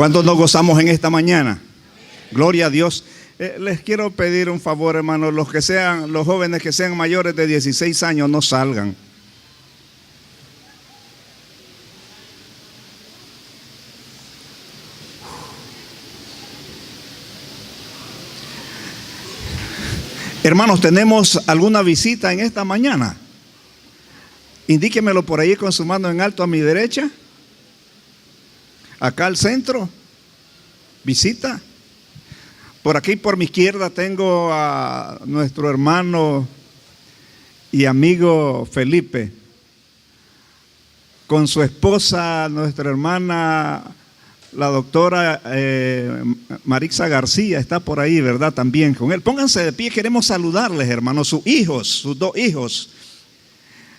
¿Cuántos nos gozamos en esta mañana? Gloria a Dios. Les quiero pedir un favor, hermanos, los jóvenes que sean mayores de 16 años no salgan. Hermanos, ¿tenemos alguna visita en esta mañana? Indíquemelo por ahí con su mano en alto a mi derecha. Acá al centro. Visita. Por aquí por mi izquierda tengo a nuestro hermano y amigo Felipe, con su esposa, nuestra hermana, la doctora Marixa García, está por ahí, ¿verdad? También con él. Pónganse de pie, queremos saludarles, hermanos, sus dos hijos.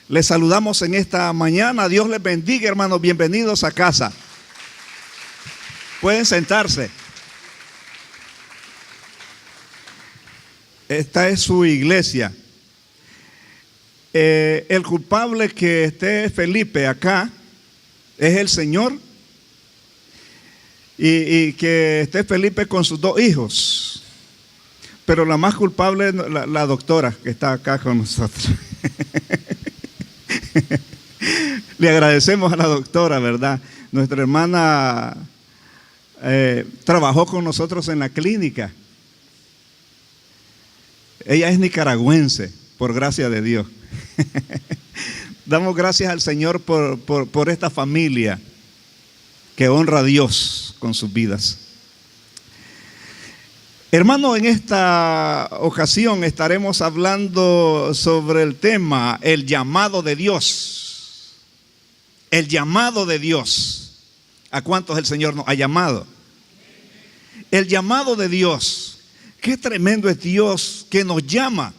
Les saludamos en esta mañana. Dios les bendiga, hermanos. Bienvenidos a casa. Pueden sentarse. Esta es su iglesia. El culpable que esté Felipe acá es el Señor, y que esté Felipe con sus dos hijos. Pero la más culpable es la doctora que está acá con nosotros. Le agradecemos a la doctora, ¿verdad? Nuestra hermana trabajó con nosotros en la clínica. Ella es nicaragüense, por gracia de Dios. Damos gracias al Señor por esta familia que honra a Dios con sus vidas. Hermano, en esta ocasión estaremos hablando sobre el tema, el llamado de Dios. El llamado de Dios. ¿A cuántos el Señor nos ha llamado? El llamado de Dios. Qué tremendo es Dios que nos llama.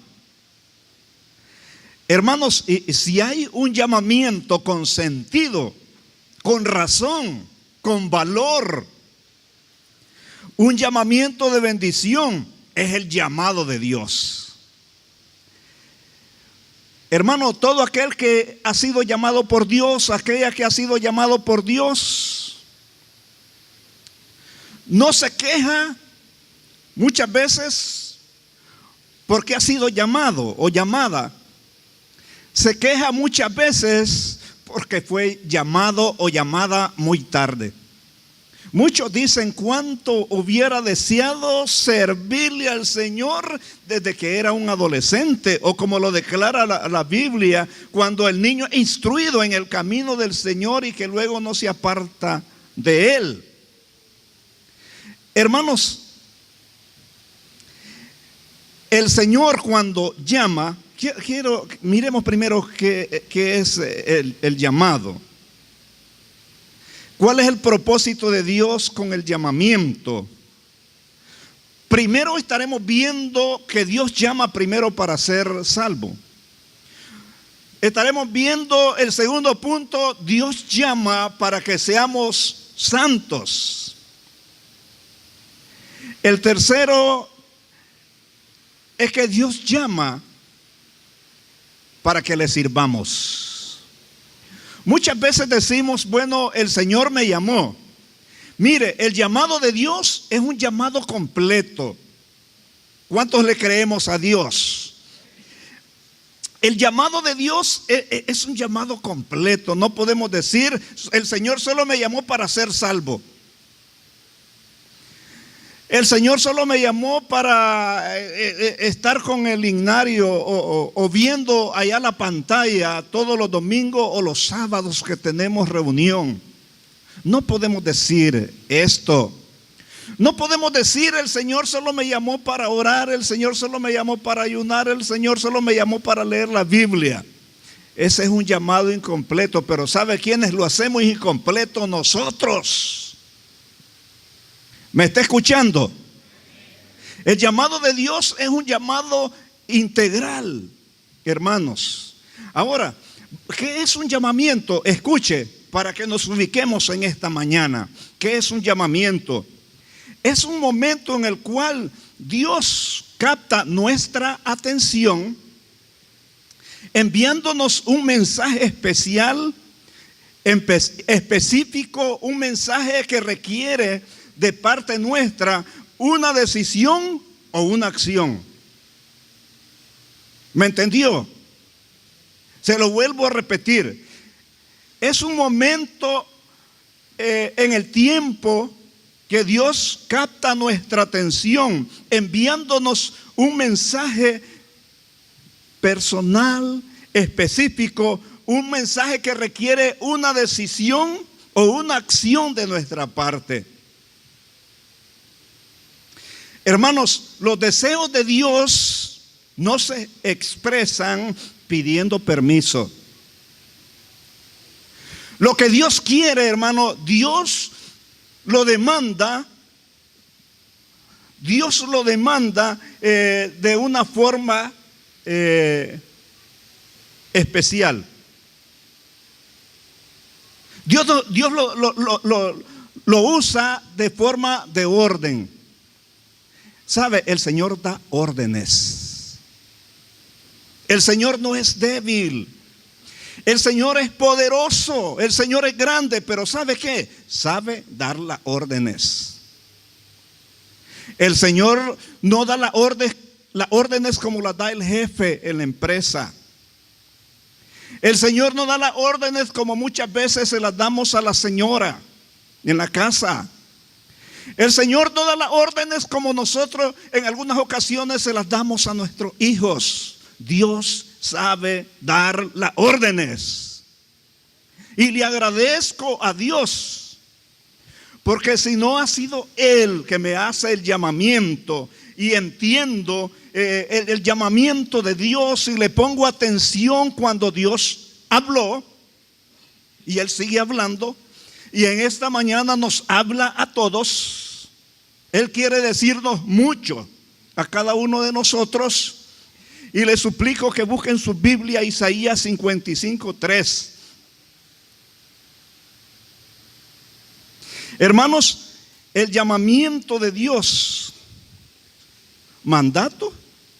Hermanos, si hay un llamamiento con sentido, con razón, con valor, un llamamiento de bendición, es el llamado de Dios. Hermano, todo aquel que ha sido llamado por Dios, aquella que ha sido llamado por Dios, no se queja muchas veces porque ha sido llamado o llamada. Se queja muchas veces porque fue llamado o llamada muy tarde. Muchos dicen cuánto hubiera deseado servirle al Señor desde que era un adolescente, o como lo declara la Biblia, cuando el niño es instruido en el camino del Señor y que luego no se aparta de él. Hermanos, el Señor cuando llama, miremos primero qué es el llamado. ¿Cuál es el propósito de Dios con el llamamiento? Primero estaremos viendo que Dios llama primero para ser salvo. Estaremos viendo el segundo punto, Dios llama para que seamos santos. El tercero es que Dios llama para que le sirvamos. Muchas veces decimos, bueno, el Señor me llamó. Mire, el llamado de Dios es un llamado completo. ¿Cuántos le creemos a Dios? El llamado de Dios es un llamado completo. No podemos decir, el Señor solo me llamó para ser salvo. El Señor solo me llamó para estar con el himnario o viendo allá la pantalla todos los domingos o los sábados que tenemos reunión. No podemos decir esto. No podemos decir el Señor solo me llamó para orar, el Señor solo me llamó para ayunar, el Señor solo me llamó para leer la Biblia. Ese es un llamado incompleto, pero ¿sabe quiénes lo hacemos incompleto? Nosotros. ¿Me está escuchando? El llamado de Dios es un llamado integral, hermanos. Ahora, ¿qué es un llamamiento? Escuche, para que nos ubiquemos en esta mañana. ¿Qué es un llamamiento? Es un momento en el cual Dios capta nuestra atención, enviándonos un mensaje especial específico, un mensaje que requiere de parte nuestra una decisión o una acción. ¿Me entendió? Se lo vuelvo a repetir. Es un momento en el tiempo que Dios capta nuestra atención, enviándonos un mensaje personal, específico, un mensaje que requiere una decisión o una acción de nuestra parte. Hermanos, los deseos de Dios no se expresan pidiendo permiso. Lo que Dios quiere, hermano, Dios lo demanda. Dios lo demanda de una forma especial. Dios lo usa de forma de orden. ¿Sabe? El Señor da órdenes. El Señor no es débil. El Señor es poderoso. El Señor es grande. Pero ¿sabe qué? Sabe dar las órdenes. El Señor no da las órdenes como las da el jefe en la empresa. El Señor no da las órdenes como muchas veces se las damos a la señora en la casa. El Señor no da las órdenes como nosotros en algunas ocasiones se las damos a nuestros hijos. Dios sabe dar las órdenes. Y le agradezco a Dios, porque si no ha sido Él que me hace el llamamiento y entiendo el llamamiento de Dios y le pongo atención cuando Dios habló y Él sigue hablando y en esta mañana nos habla a todos. Él quiere decirnos mucho a cada uno de nosotros y le suplico que busquen su Biblia, Isaías 55:3. Hermanos, el llamamiento de Dios, mandato,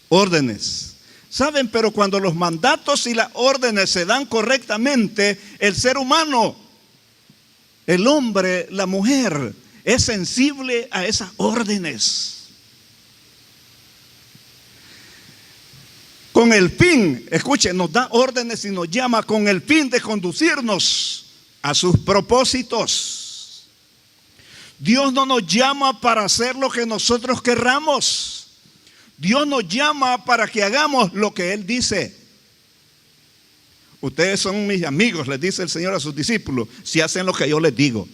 órdenes. ¿Saben? Pero cuando los mandatos y las órdenes se dan correctamente, el ser humano, el hombre, la mujer, es sensible a esas órdenes. Con el fin, escuchen, nos da órdenes y nos llama con el fin de conducirnos a sus propósitos. Dios no nos llama para hacer lo que nosotros querramos. Dios nos llama para que hagamos lo que Él dice. Ustedes son mis amigos, les dice el Señor a sus discípulos, si hacen lo que yo les digo.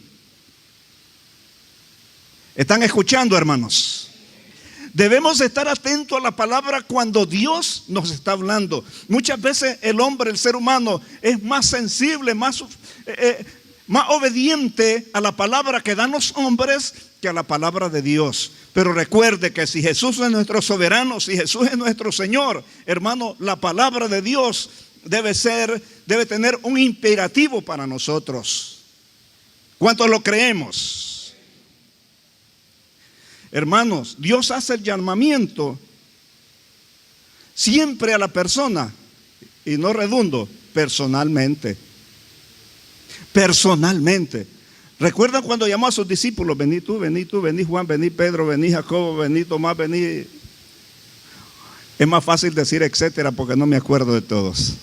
¿Están escuchando, hermanos? Debemos estar atentos a la palabra cuando Dios nos está hablando. Muchas veces el hombre, el ser humano, es más sensible, más obediente a la palabra que dan los hombres que a la palabra de Dios. Pero recuerde que si Jesús es nuestro soberano, si Jesús es nuestro Señor, hermano, la palabra de Dios debe tener un imperativo para nosotros. ¿Cuántos lo creemos? Hermanos, Dios hace el llamamiento siempre a la persona, y no redundo, personalmente. Personalmente. ¿Recuerdan cuando llamó a sus discípulos? Vení tú, vení Juan, vení Pedro, vení Jacobo, vení Tomás, vení. Es más fácil decir etcétera porque no me acuerdo de todos.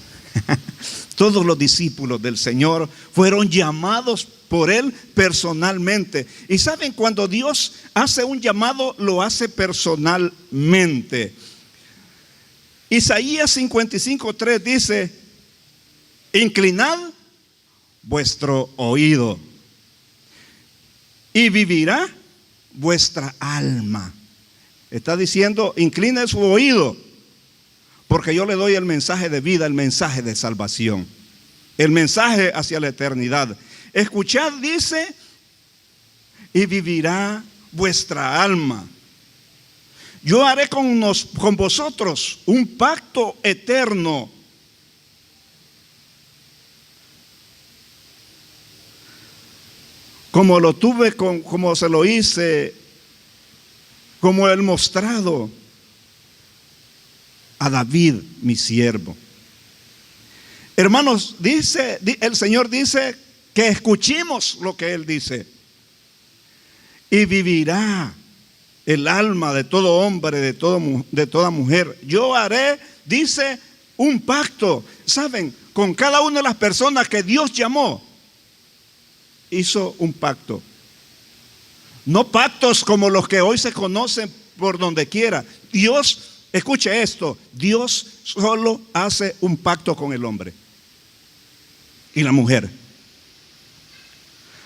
Todos los discípulos del Señor fueron llamados por Él personalmente. Y saben, cuando Dios hace un llamado, lo hace personalmente. Isaías 55:3 dice: inclinad vuestro oído y vivirá vuestra alma. Está diciendo, incline su oído, porque yo le doy el mensaje de vida, el mensaje de salvación, el mensaje hacia la eternidad. Escuchad, dice, y vivirá vuestra alma. Yo haré con vosotros un pacto eterno. Como lo tuve, como se lo hice, como el mostrado a David, mi siervo. Hermanos, el Señor dice que escuchemos lo que Él dice. Y vivirá el alma de todo hombre, de toda mujer. Yo haré, dice, un pacto, ¿saben? Con cada una de las personas que Dios llamó, hizo un pacto. No pactos como los que hoy se conocen por donde quiera. Dios, escuche esto, Dios solo hace un pacto con el hombre y la mujer.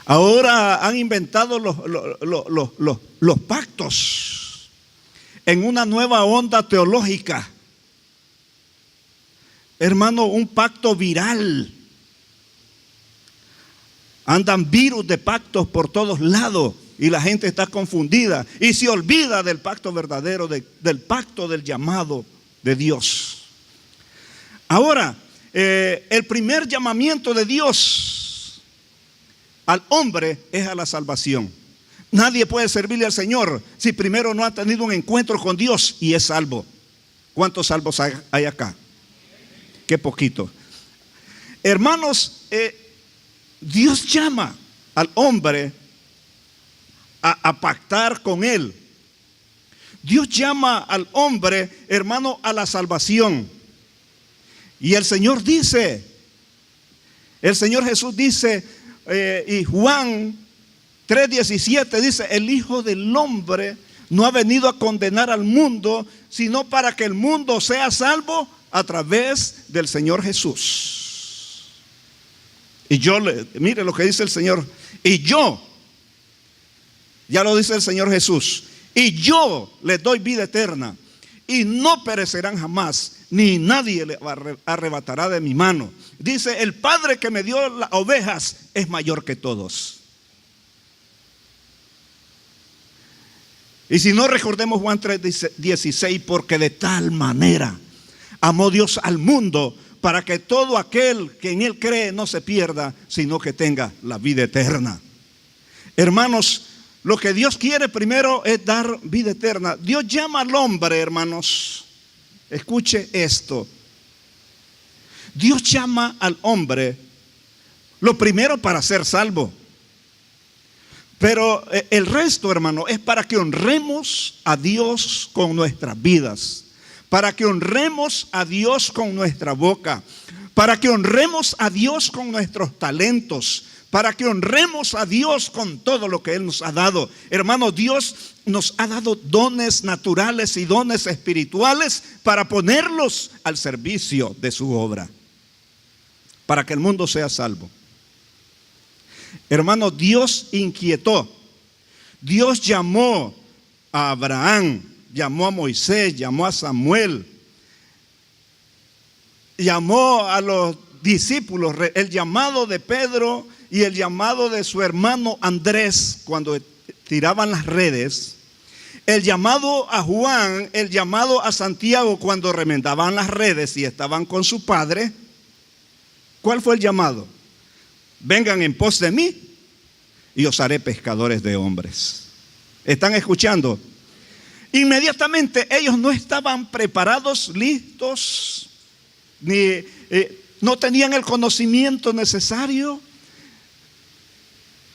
Ahora han inventado los pactos en una nueva onda teológica. Hermano, un pacto viral. Andan virus de pactos por todos lados y la gente está confundida y se olvida del pacto verdadero, del pacto del llamado de Dios. Ahora, el primer llamamiento de Dios al hombre es a la salvación. Nadie puede servirle al Señor si primero no ha tenido un encuentro con Dios y es salvo. ¿Cuántos salvos hay acá? Qué poquito. Hermanos, Dios llama al hombre a pactar con Él. Dios llama al hombre, hermano, a la salvación. Y el Señor dice, el Señor Jesús dice, y Juan 3:17 dice, el Hijo del Hombre no ha venido a condenar al mundo, sino para que el mundo sea salvo a través del Señor Jesús. Y mire lo que dice el Señor, y yo, ya lo dice el Señor Jesús, y yo les doy vida eterna, y no perecerán jamás, ni nadie les arrebatará de mi mano. Dice, el Padre que me dio las ovejas es mayor que todos. Y si no, recordemos Juan 3:16, porque de tal manera amó Dios al mundo, para que todo aquel que en Él cree no se pierda, sino que tenga la vida eterna. Hermanos, lo que Dios quiere primero es dar vida eterna. Dios llama al hombre, hermanos. Escuche esto. Dios llama al hombre, lo primero para ser salvo. Pero el resto, hermano, es para que honremos a Dios con nuestras vidas. Para que honremos a Dios con nuestra boca. Para que honremos a Dios con nuestros talentos. Para que honremos a Dios con todo lo que Él nos ha dado. Hermano, Dios nos ha dado dones naturales y dones espirituales para ponerlos al servicio de su obra, para que el mundo sea salvo. Hermano, Dios inquietó. Dios llamó a Abraham, llamó a Moisés, llamó a Samuel, llamó a los discípulos. El llamado de Pedro y el llamado de su hermano Andrés cuando tiraban las redes, el llamado a Juan, el llamado a Santiago cuando remendaban las redes y estaban con su padre. ¿Cuál fue el llamado? Vengan en pos de mí y os haré pescadores de hombres. ¿Están escuchando? Inmediatamente ellos no estaban preparados, listos, ni no tenían el conocimiento necesario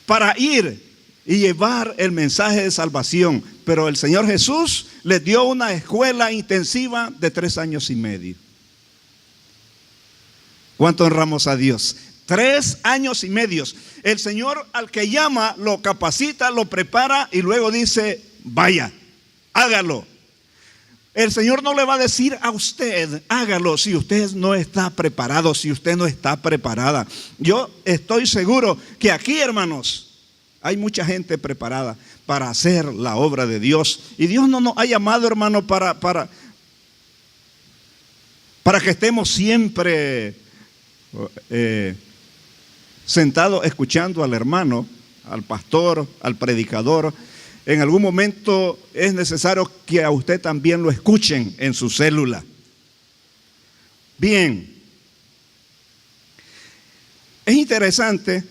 para ir y llevar el mensaje de salvación. Pero el Señor Jesús les dio una escuela intensiva de 3 años y medio. ¿Cuánto honramos a Dios? 3 años y medio. El Señor al que llama lo capacita, lo prepara y luego dice, vaya, hágalo. El Señor no le va a decir a usted, hágalo, si usted no está preparado, si usted no está preparada. Yo estoy seguro que aquí, hermanos, hay mucha gente preparada para hacer la obra de Dios. Y Dios no nos ha llamado, hermano, para que estemos siempre sentados escuchando al hermano, al pastor, al predicador. En algún momento es necesario que a usted también lo escuchen en su célula. Bien, es interesante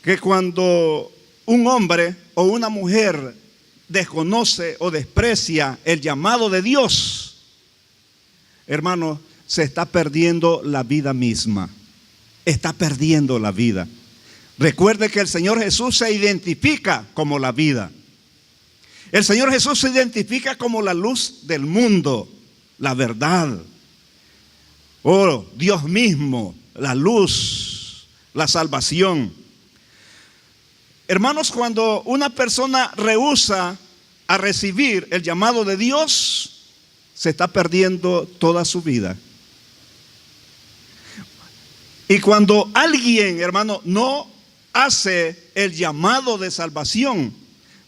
que cuando un hombre o una mujer desconoce o desprecia el llamado de Dios, hermano, se está perdiendo la vida misma. Está perdiendo la vida. Recuerde que el Señor Jesús se identifica como la vida. El Señor Jesús se identifica como la luz del mundo, la verdad. Oh, Dios mismo, la luz, la salvación. Hermanos, cuando una persona rehúsa a recibir el llamado de Dios, se está perdiendo toda su vida. Y cuando alguien, hermano, no hace el llamado de salvación,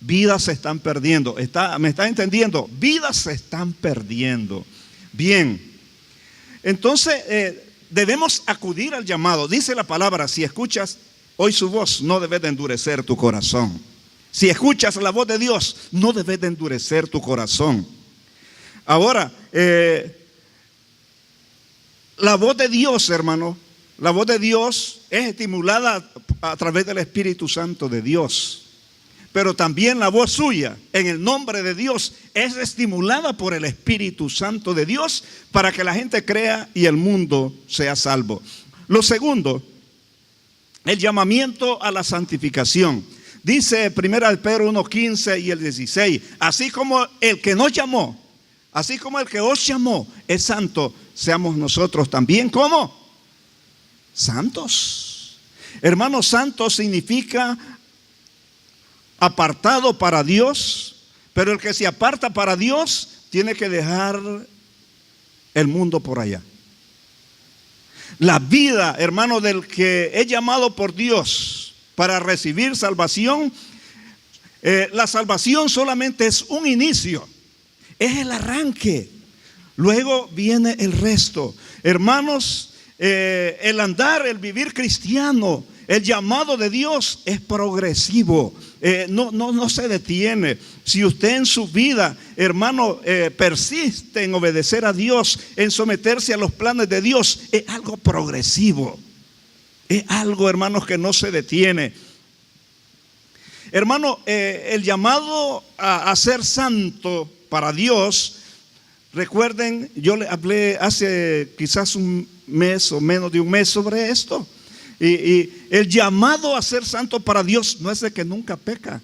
vidas se están perdiendo. ¿Me está entendiendo? Vidas se están perdiendo. Bien, entonces debemos acudir al llamado. Dice la palabra, si escuchas hoy su voz, no debes de endurecer tu corazón. Si escuchas la voz de Dios, no debes de endurecer tu corazón. Ahora, la voz de Dios, hermano, la voz de Dios es estimulada a través del Espíritu Santo de Dios. Pero también la voz suya, en el nombre de Dios, es estimulada por el Espíritu Santo de Dios para que la gente crea y el mundo sea salvo. Lo segundo, el llamamiento a la santificación. Dice 1 Pedro 1:15 y el 16, así como el que nos llamó, así como el que os llamó es santo, seamos nosotros también como santos. Hermanos, santo significa apartado para Dios, pero el que se aparta para Dios tiene que dejar el mundo por allá. La vida, hermano, del que es llamado por Dios para recibir salvación, la salvación solamente es un inicio, es el arranque. Luego viene el resto. Hermanos, el andar, el vivir cristiano, el llamado de Dios es progresivo, no se detiene. Si usted en su vida, hermano, persiste en obedecer a Dios, en someterse a los planes de Dios, es algo progresivo. Es algo, hermanos, que no se detiene. Hermano, el llamado a ser santo para Dios, recuerden, yo le hablé hace quizás un mes o menos de un mes sobre esto. Y el llamado a ser santo para Dios no es de que nunca peca,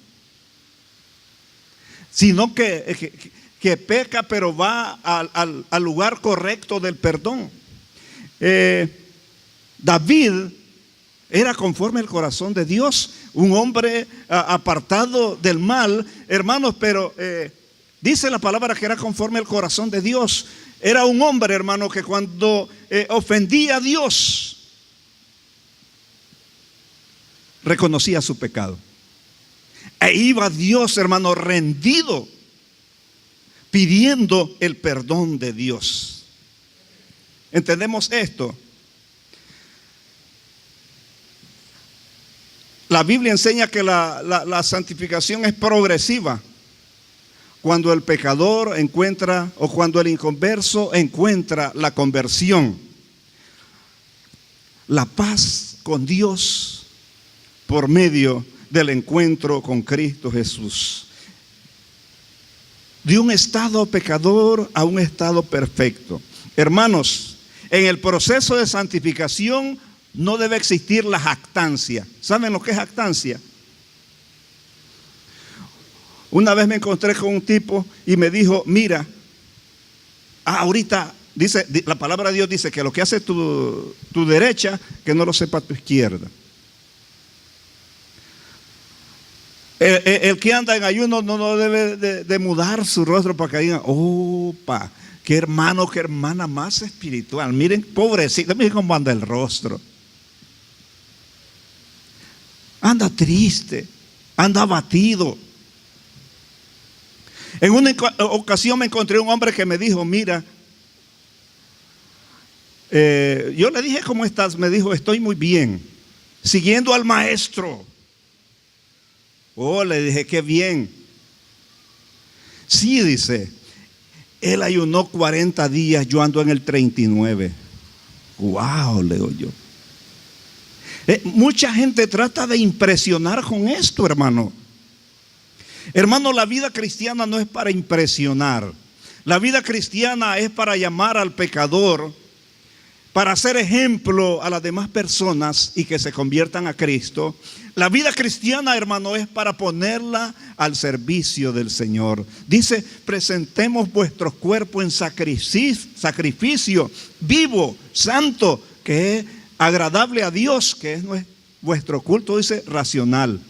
sino que peca, pero va al lugar correcto del perdón. David era conforme al corazón de Dios, un hombre apartado del mal, hermanos, pero dice la palabra que era conforme al corazón de Dios. Era un hombre, hermano, que cuando ofendía a Dios, reconocía su pecado. E iba a Dios, hermano, rendido, pidiendo el perdón de Dios. ¿Entendemos esto? La Biblia enseña que la santificación es progresiva. Cuando el pecador encuentra, o cuando el inconverso encuentra la conversión, la paz con Dios por medio del encuentro con Cristo Jesús. De un estado pecador a un estado perfecto. Hermanos, en el proceso de santificación no debe existir la jactancia. ¿Saben lo que es jactancia? Una vez me encontré con un tipo y me dijo, mira, ahorita dice, la palabra de Dios dice que lo que hace tu derecha, que no lo sepa tu izquierda. El que anda en ayuno no debe de mudar su rostro para que digan, opa, qué hermano, qué hermana más espiritual. Miren, pobrecito, miren cómo anda el rostro. Anda triste, anda abatido. En una ocasión me encontré un hombre que me dijo, mira, yo le dije, ¿cómo estás? Me dijo, estoy muy bien, siguiendo al maestro. Oh, le dije, qué bien. Sí, dice, él ayunó 40 días, yo ando en el 39. Wow, le digo yo. Mucha gente trata de impresionar con esto, hermano. Hermano, la vida cristiana no es para impresionar. La vida cristiana es para llamar al pecador, para ser ejemplo a las demás personas y que se conviertan a Cristo. La vida cristiana, hermano, es para ponerla al servicio del Señor. Dice, presentemos vuestros cuerpos en sacrificio vivo, santo, que es agradable a Dios, que es vuestro culto, dice, racional.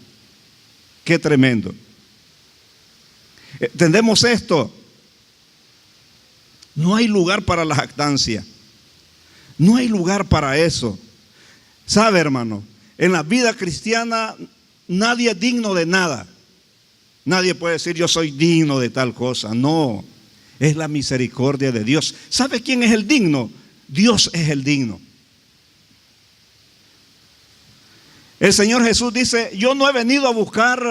Qué tremendo. ¿Entendemos esto? No hay lugar para la jactancia. No hay lugar para eso. ¿Sabe, hermano? En la vida cristiana nadie es digno de nada. Nadie puede decir yo soy digno de tal cosa. No, es la misericordia de Dios. ¿Sabe quién es el digno? Dios es el digno. El Señor Jesús dice, yo no he venido a buscar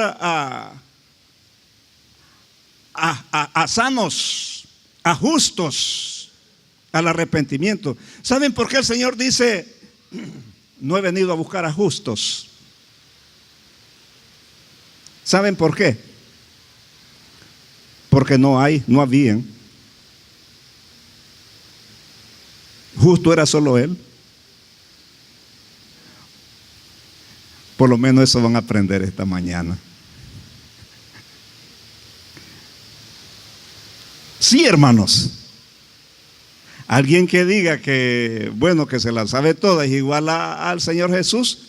a sanos, a justos, al arrepentimiento. ¿Saben por qué el Señor dice, no he venido a buscar a justos? ¿Saben por qué? Porque no habían. Justo era solo Él. Por lo menos eso van a aprender esta mañana. Sí, hermanos. Alguien que diga que, bueno, que se la sabe toda es igual al Señor Jesús,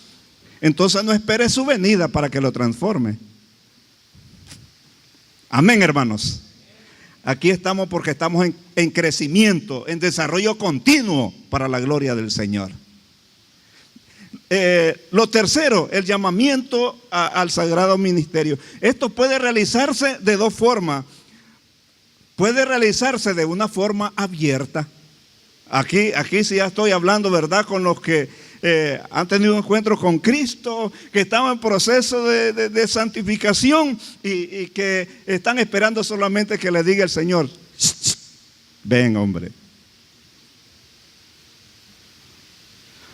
entonces no espere su venida para que lo transforme. Amén, hermanos. Aquí estamos porque estamos en crecimiento, en desarrollo continuo para la gloria del Señor. Lo tercero, el llamamiento al sagrado ministerio. Esto puede realizarse de dos formas. Puede realizarse de una forma abierta. Aquí sí ya estoy hablando, ¿verdad? Con los que han tenido un encuentro con Cristo, que están en proceso de santificación y que están esperando solamente que le diga el Señor, ven, hombre.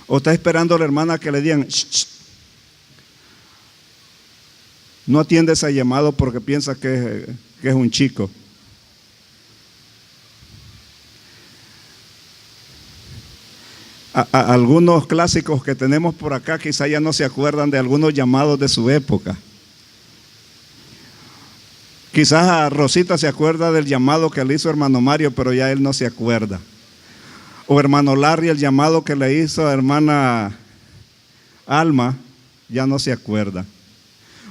O está esperando a la hermana que le digan, no atiende ese llamado porque piensa que es un chico. Algunos clásicos que tenemos por acá quizá ya no se acuerdan de algunos llamados de su época. Quizás a Rosita se acuerda del llamado que le hizo hermano Mario, pero ya él no se acuerda. O hermano Larry, el llamado que le hizo a hermana Alma, ya no se acuerda.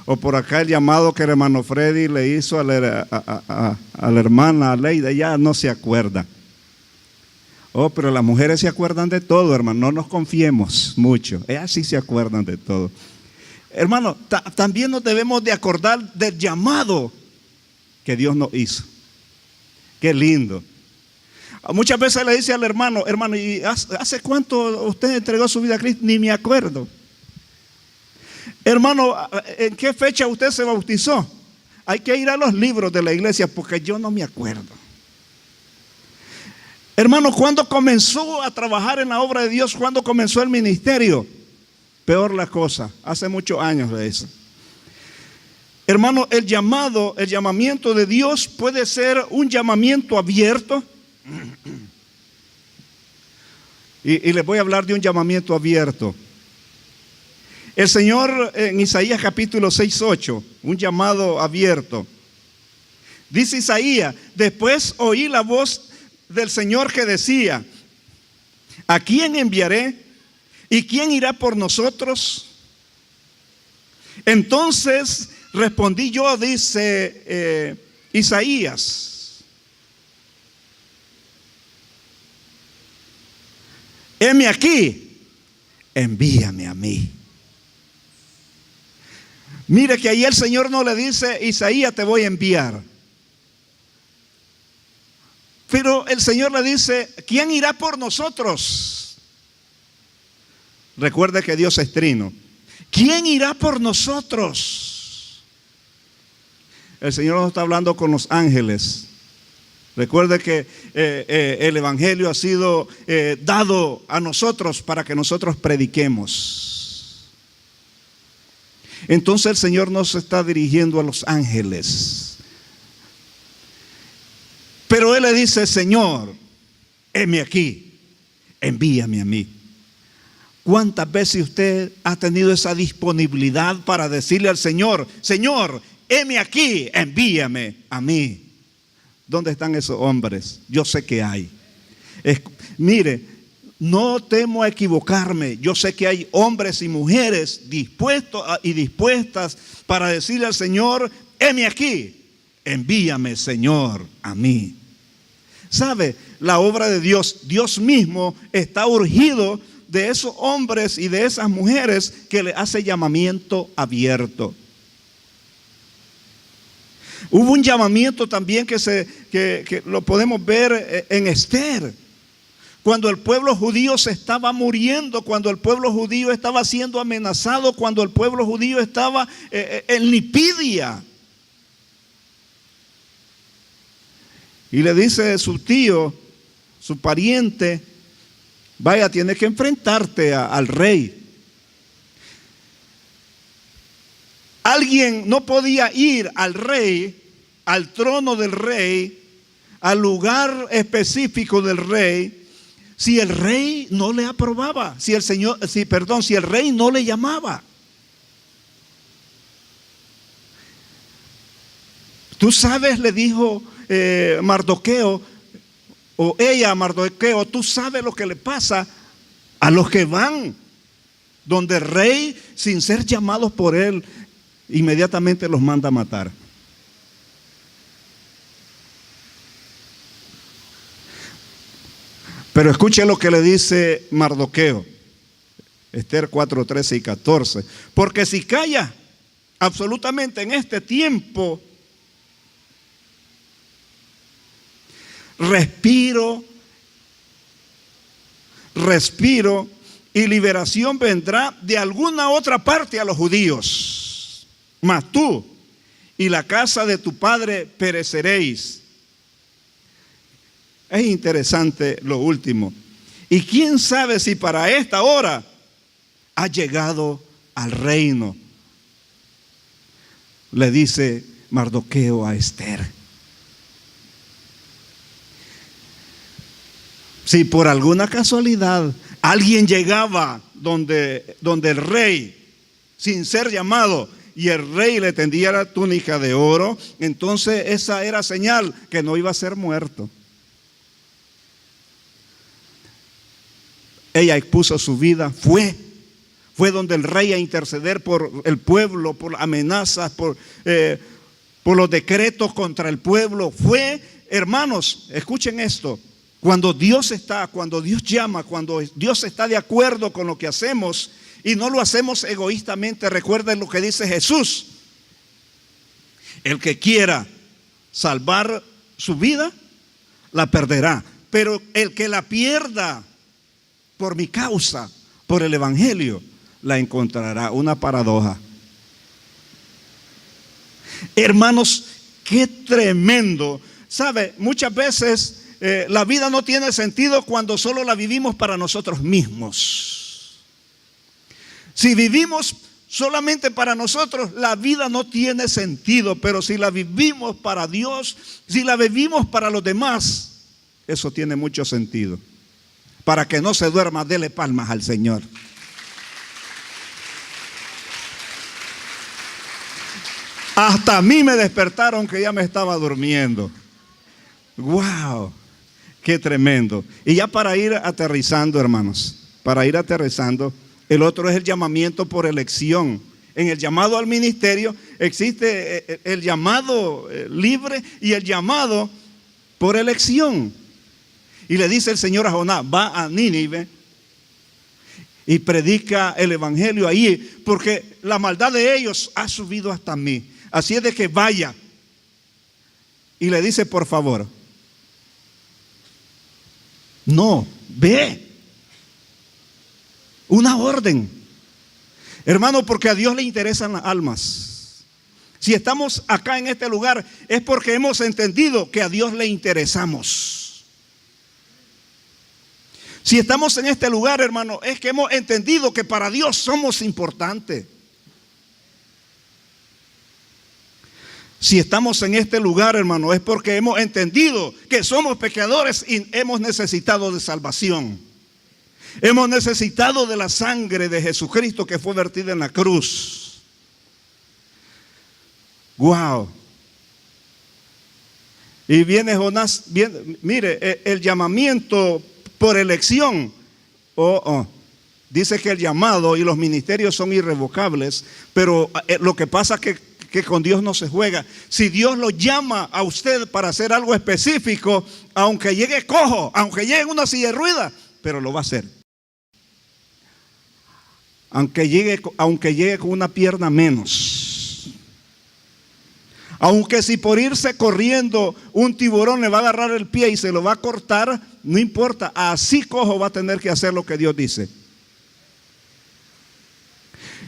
O por acá el llamado que el hermano Freddy le hizo a la hermana Leida, ya no se acuerda. Oh, pero las mujeres se acuerdan de todo, hermano, no nos confiemos mucho. Ellas sí se acuerdan de todo. Hermano, también nos debemos de acordar del llamado que Dios nos hizo. Qué lindo. Muchas veces le dice al hermano, ¿y hace cuánto usted entregó su vida a Cristo? Ni me acuerdo. Hermano, ¿en qué fecha usted se bautizó? Hay que ir a los libros de la iglesia porque yo no me acuerdo. Hermano, ¿cuándo comenzó a trabajar en la obra de Dios? ¿Cuándo comenzó el ministerio? Peor la cosa, hace muchos años de eso. Hermano, el llamamiento de Dios puede ser un llamamiento abierto. Y les voy a hablar de un llamamiento abierto. El Señor en Isaías capítulo 6:8, un llamado abierto. Dice Isaías, después oí la voz del Señor que decía, ¿a quién enviaré? ¿Y quién irá por nosotros? Entonces respondí yo, dice Isaías, heme aquí, envíame a mí. Mire que ahí el Señor no le dice, Isaías, te voy a enviar. Pero el Señor le dice, ¿quién irá por nosotros? Recuerde que Dios es trino. ¿Quién irá por nosotros? El Señor nos está hablando con los ángeles. Recuerde que el Evangelio ha sido dado a nosotros para que nosotros prediquemos. Entonces el Señor nos está dirigiendo a los ángeles. Pero Él le dice, Señor, heme aquí, envíame a mí. ¿Cuántas veces usted ha tenido esa disponibilidad para decirle al Señor, Señor, heme aquí, envíame a mí? ¿Dónde están esos hombres? Yo sé que hay. Mire, no temo a equivocarme. Yo sé que hay hombres y mujeres dispuestos y dispuestas para decirle al Señor, heme aquí, envíame, Señor, a mí. ¿Sabe? La obra de Dios, Dios mismo está urgido de esos hombres y de esas mujeres que le hace llamamiento abierto. Hubo un llamamiento también que lo podemos ver en Esther. Cuando el pueblo judío se estaba muriendo, cuando el pueblo judío estaba siendo amenazado, cuando el pueblo judío estaba en Lipidia. Y le dice su tío, su pariente, vaya, tienes que enfrentarte al rey. Alguien no podía ir al rey, al trono del rey, al lugar específico del rey, si el rey no le aprobaba, si el rey no le llamaba. Tú sabes, le dijo Mardoqueo, o ella a Mardoqueo, tú sabes lo que le pasa a los que van donde el rey, sin ser llamados por él, inmediatamente los manda a matar. Pero escuche lo que le dice Mardoqueo, Esther 4, 13 y 14. Porque si calla absolutamente en este tiempo, respiro y liberación vendrá de alguna otra parte a los judíos. Mas tú y la casa de tu padre pereceréis. Es interesante lo último. Y quién sabe si para esta hora ha llegado al reino, le dice Mardoqueo a Esther. Si por alguna casualidad alguien llegaba donde el rey sin ser llamado y el rey le tendía la túnica de oro, entonces esa era señal que no iba a ser muerto. Ella expuso su vida, fue donde el rey a interceder por el pueblo, por amenazas, por los decretos contra el pueblo. Fue, hermanos, escuchen esto. Cuando Dios llama, cuando Dios está de acuerdo con lo que hacemos y no lo hacemos egoístamente, recuerden lo que dice Jesús. El que quiera salvar su vida, la perderá. Pero el que la pierda por mi causa, por el evangelio, la encontrará. Una paradoja. Hermanos, qué tremendo. ¿Sabe? Muchas veces la vida no tiene sentido cuando solo la vivimos para nosotros mismos. Si vivimos solamente para nosotros, la vida no tiene sentido. Pero si la vivimos para Dios, si la vivimos para los demás, eso tiene mucho sentido. Para que no se duerma, dele palmas al Señor. Hasta a mí me despertaron que ya me estaba durmiendo. ¡Wow! ¡Qué tremendo! Y ya para ir aterrizando, hermanos, para ir aterrizando, el otro es el llamamiento por elección. En el llamado al ministerio existe el llamado libre y el llamado por elección. Y le dice el Señor a Jonás, va a Nínive y predica el evangelio ahí, porque la maldad de ellos ha subido hasta mí. Así es de que vaya. Y le dice, por favor, no, ve. Una orden. Hermano, porque a Dios le interesan las almas. Si estamos acá en este lugar es porque hemos entendido que a Dios le interesamos. Si estamos en este lugar, hermano, es que hemos entendido que para Dios somos importantes. Si estamos en este lugar, hermano, es porque hemos entendido que somos pecadores y hemos necesitado de salvación. Hemos necesitado de la sangre de Jesucristo que fue vertida en la cruz. Wow. Y viene Jonás, mire, el llamamiento por elección. Dice que el llamado y los ministerios son irrevocables, pero lo que pasa es que con Dios no se juega. Si Dios lo llama a usted para hacer algo específico, aunque llegue cojo, aunque llegue en una silla de ruedas, pero lo va a hacer. Aunque llegue con una pierna menos. Aunque si por irse corriendo un tiburón le va a agarrar el pie y se lo va a cortar, no importa, así cojo va a tener que hacer lo que Dios dice.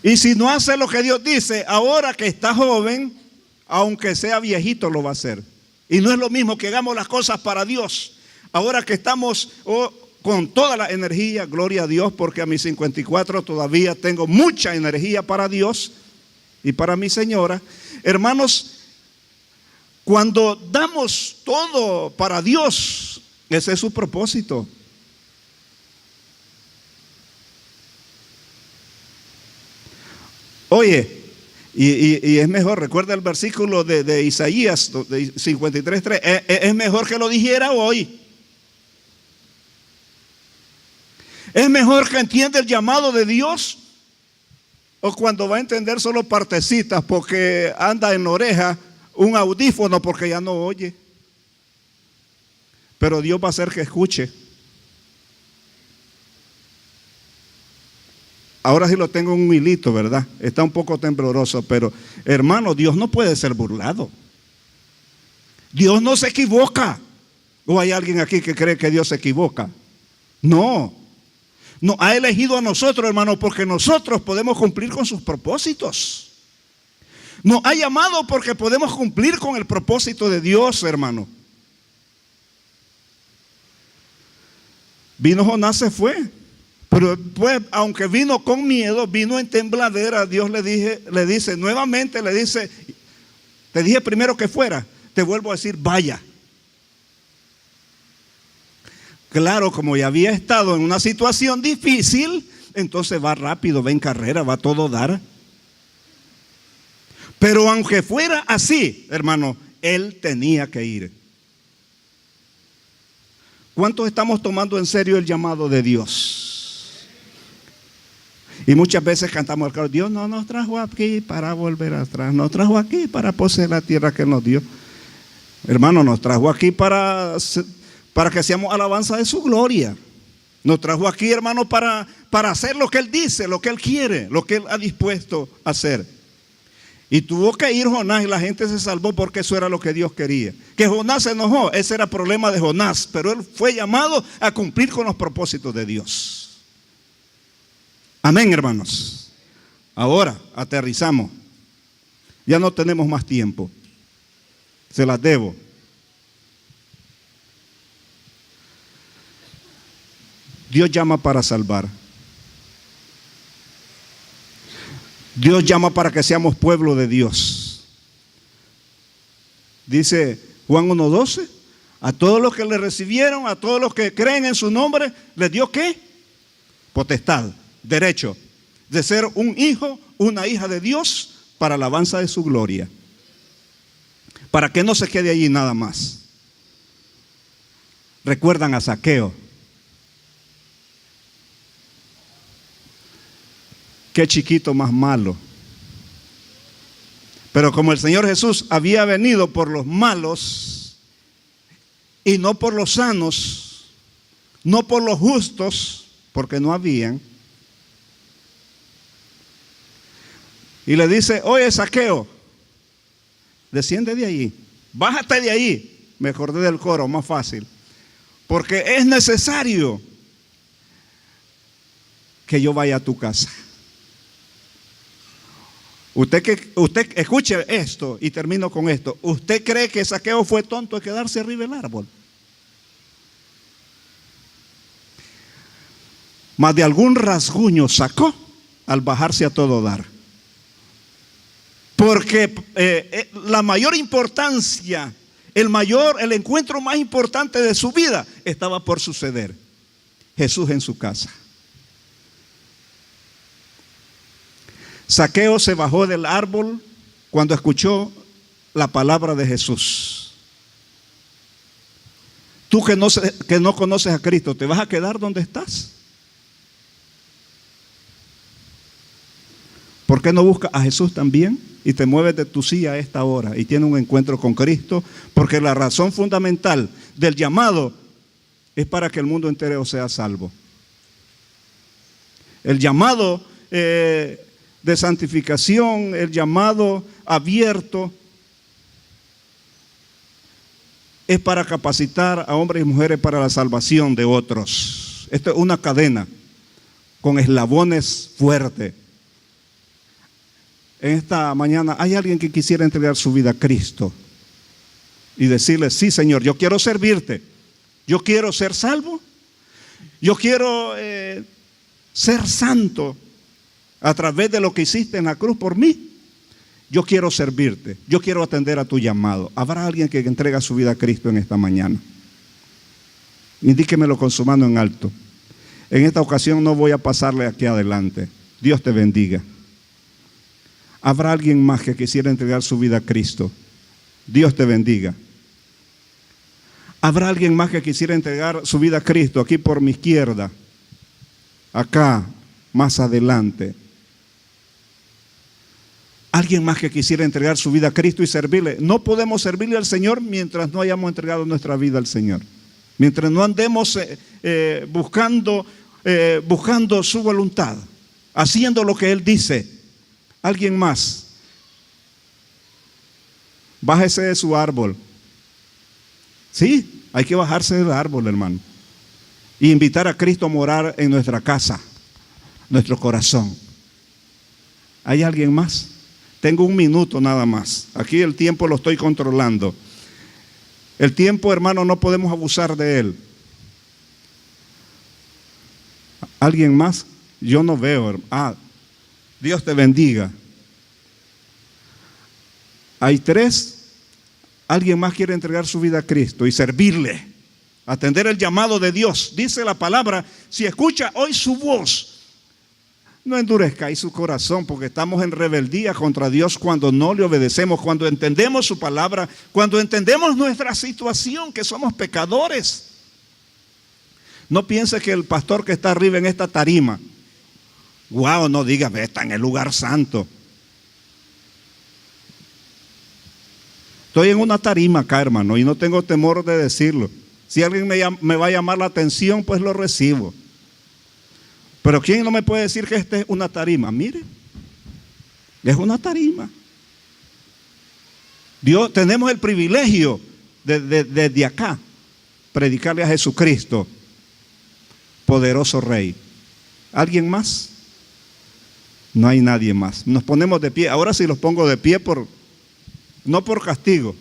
Y si no hace lo que Dios dice, ahora que está joven, aunque sea viejito lo va a hacer. Y no es lo mismo que hagamos las cosas para Dios. Ahora que estamos con toda la energía, gloria a Dios, porque a mis 54 todavía tengo mucha energía para Dios y para mi señora. Hermanos, cuando damos todo para Dios, ese es su propósito. Oye, y es mejor, recuerda el versículo de Isaías 53:3, es mejor que lo dijera hoy. Es mejor que entienda el llamado de Dios o cuando va a entender solo partecitas porque anda en la oreja un audífono porque ya no oye. Pero Dios va a hacer que escuche. Ahora sí lo tengo en un hilito, ¿verdad? Está un poco tembloroso, pero hermano, Dios no puede ser burlado. Dios no se equivoca. ¿O hay alguien aquí que cree que Dios se equivoca? No. Nos ha elegido a nosotros, hermano, porque nosotros podemos cumplir con sus propósitos. Nos ha llamado porque podemos cumplir con el propósito de Dios, hermano. Vino Jonás, se fue. Pero pues, aunque vino con miedo, vino en tembladera. Dios le dice nuevamente, te dije primero que fuera, te vuelvo a decir, vaya. Claro, como ya había estado en una situación difícil, entonces va rápido, va en carrera, va a todo dar. Pero aunque fuera así, hermano, él tenía que ir. ¿Cuántos estamos tomando en serio el llamado de Dios? Y muchas veces cantamos el coro, Dios no nos trajo aquí para volver atrás, nos trajo aquí para poseer la tierra que nos dio. Hermano, nos trajo aquí para que seamos alabanza de su gloria. Nos trajo aquí, hermano, para hacer lo que Él dice, lo que Él quiere, lo que Él ha dispuesto a hacer. Y tuvo que ir Jonás y la gente se salvó porque eso era lo que Dios quería. Que Jonás se enojó, ese era el problema de Jonás, pero él fue llamado a cumplir con los propósitos de Dios. Amén, hermanos. Ahora aterrizamos. Ya no tenemos más tiempo. Se las debo. Dios llama para salvar. Dios llama para que seamos pueblo de Dios. Dice Juan 1:12, a todos los que le recibieron, a todos los que creen en su nombre, les dio ¿qué? Potestad, derecho de ser un hijo, una hija de Dios para alabanza de su gloria. Para que no se quede allí nada más. Recuerdan a Zaqueo. Qué chiquito más malo. Pero como el Señor Jesús había venido por los malos y no por los sanos, no por los justos, porque no habían. Y le dice, oye Zaqueo, desciende de allí, bájate de ahí. Me acordé del coro, más fácil. Porque es necesario que yo vaya a tu casa. Usted escuche esto y termino con esto. ¿Usted cree que Zaqueo fue tonto de quedarse arriba del árbol? Más de algún rasguño sacó al bajarse a todo dar. Porque la mayor importancia, el encuentro más importante de su vida estaba por suceder. Jesús en su casa. Zaqueo se bajó del árbol cuando escuchó la palabra de Jesús. Tú que no conoces a Cristo, ¿te vas a quedar donde estás? ¿Por qué no buscas a Jesús también y te mueves de tu silla a esta hora y tienes un encuentro con Cristo? Porque la razón fundamental del llamado es para que el mundo entero sea salvo. El llamado de santificación, el llamado abierto, es para capacitar a hombres y mujeres para la salvación de otros. Esto es una cadena con eslabones fuertes. En esta mañana hay alguien que quisiera entregar su vida a Cristo y decirle: sí, Señor, yo quiero servirte, yo quiero ser salvo, yo quiero ser santo a través de lo que hiciste en la cruz por mí. Yo quiero servirte, yo quiero atender a tu llamado. ¿Habrá alguien que entrega su vida a Cristo en esta mañana? Indíquemelo con su mano en alto. En esta ocasión no voy a pasarle aquí adelante. Dios te bendiga. ¿Habrá alguien más que quisiera entregar su vida a Cristo? Dios te bendiga. ¿Habrá alguien más que quisiera entregar su vida a Cristo? Aquí por mi izquierda, acá, más adelante. ¿Alguien más que quisiera entregar su vida a Cristo y servirle? No podemos servirle al Señor mientras no hayamos entregado nuestra vida al Señor. Mientras no andemos buscando su voluntad, haciendo lo que Él dice. ¿Alguien más? Bájese de su árbol. Sí, hay que bajarse del árbol, hermano. Y invitar a Cristo a morar en nuestra casa, nuestro corazón. ¿Hay alguien más? Tengo un minuto nada más. Aquí el tiempo lo estoy controlando. El tiempo, hermano, no podemos abusar de él. ¿Alguien más? Yo no veo. Dios te bendiga. Hay 3. ¿Alguien más quiere entregar su vida a Cristo y servirle? Atender el llamado de Dios. Dice la palabra: si escucha hoy su voz, no endurezcáis su corazón, porque estamos en rebeldía contra Dios cuando no le obedecemos, cuando entendemos su palabra, cuando entendemos nuestra situación, que somos pecadores. No piense que el pastor que está arriba en esta tarima, no diga, está en el lugar santo. Estoy en una tarima acá, hermano, y no tengo temor de decirlo. Si alguien me va a llamar la atención, pues lo recibo. Pero ¿quién no me puede decir que esta es una tarima? Mire, es una tarima. Dios, tenemos el privilegio desde acá predicarle a Jesucristo, poderoso Rey. ¿Alguien más? No hay nadie más. Nos ponemos de pie. Ahora sí los pongo de pie no por castigo,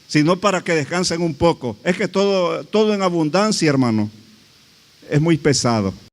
sino para que descansen un poco. Es que todo en abundancia, hermano, es muy pesado.